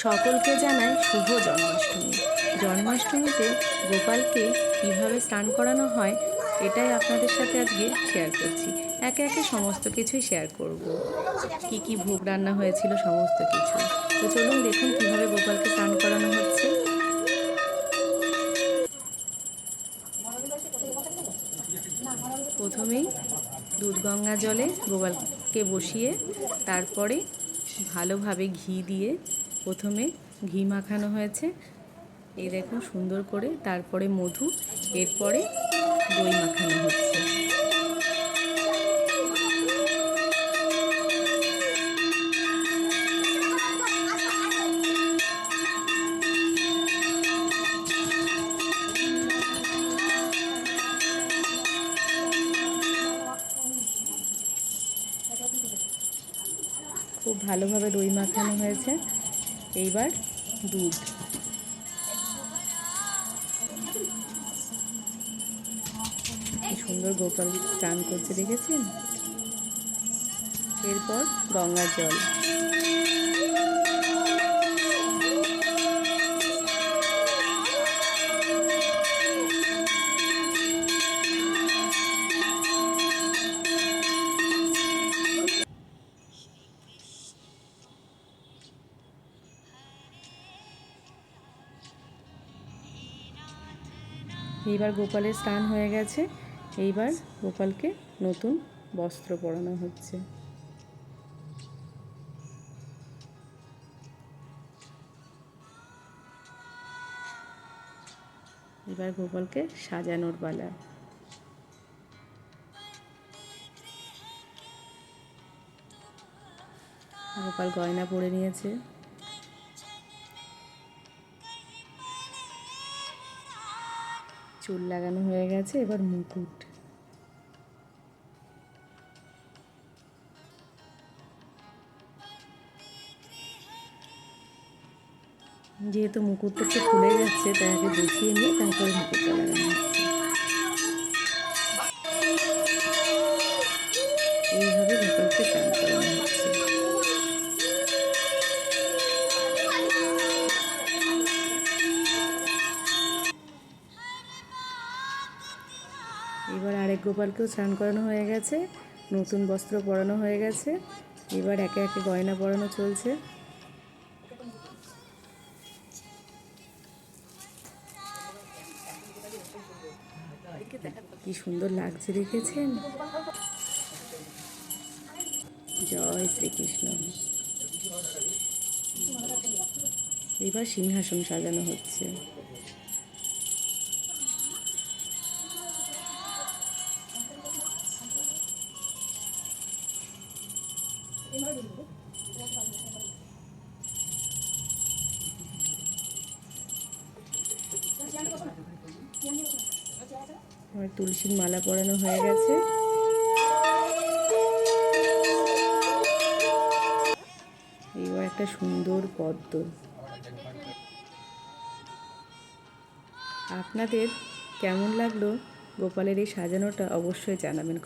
সকলকে জানাই শুভ জন্মাষ্টমী। জন্মাষ্টমীতে গোপালকে কীভাবে স্নান করানো হয় এটাই আপনাদের সাথে আজকে শেয়ার করছি। একে একে সমস্ত কিছুই শেয়ার করব। কি কি ভোগ রান্না হয়েছিল সমস্ত কিছু। তো চলুন দেখুন কীভাবে গোপালকে স্নান করানো হচ্ছে। প্রথমেই দুধ গঙ্গা জলে গোপালকে বসিয়ে তারপরে ভালোভাবে ঘি দিয়ে প্রথমে ঘি মাখানো হয়েছে, এই দেখুন সুন্দর করে, তারপরে মধু, এরপরে দই মাখানো হচ্ছে। খুব ভালোভাবে দই মাখানো হয়েছে। এইবার দুধ, কি সুন্দর গোপাল স্নান করছে দেখেছেন। এরপর গঙ্গার জল, এইবার গোপালের স্নান হয়ে গেছে। এইবার গোপালকে নতুন বস্ত্র পরানো হচ্ছে। এবার গোপালকে সাজানোর পালা। গোপাল গয়না পরে নিয়েছে। চুল লাগানো হয়ে গেছে, এবার মুকুট। যেহেতু মুকুটটা একটু খুলে যাচ্ছে তাই আগে বসিয়ে নিয়ে তারপরে মুকুটটা লাগানো হচ্ছে। এইভাবে গোপালকে স্নান করানো হচ্ছে। এবার আরেক গোপালকেও স্নান করানো হয়ে গেছে, নতুন বস্ত্র পরানো হয়ে গেছে। এবার একে একে গয়না পরানো চলছে। কি সুন্দর লাগছে দেখেছেন। জয় শ্রীকৃষ্ণ। এবার সিংহাসন সাজানো হচ্ছে। আমার তুলসীর মালা পরানো হয়ে গেছে। এবার একটা সুন্দর পদ্ম। আপনাদের কেমন লাগলো গোপালের এই সাজানোটা অবশ্যই জানাবেন।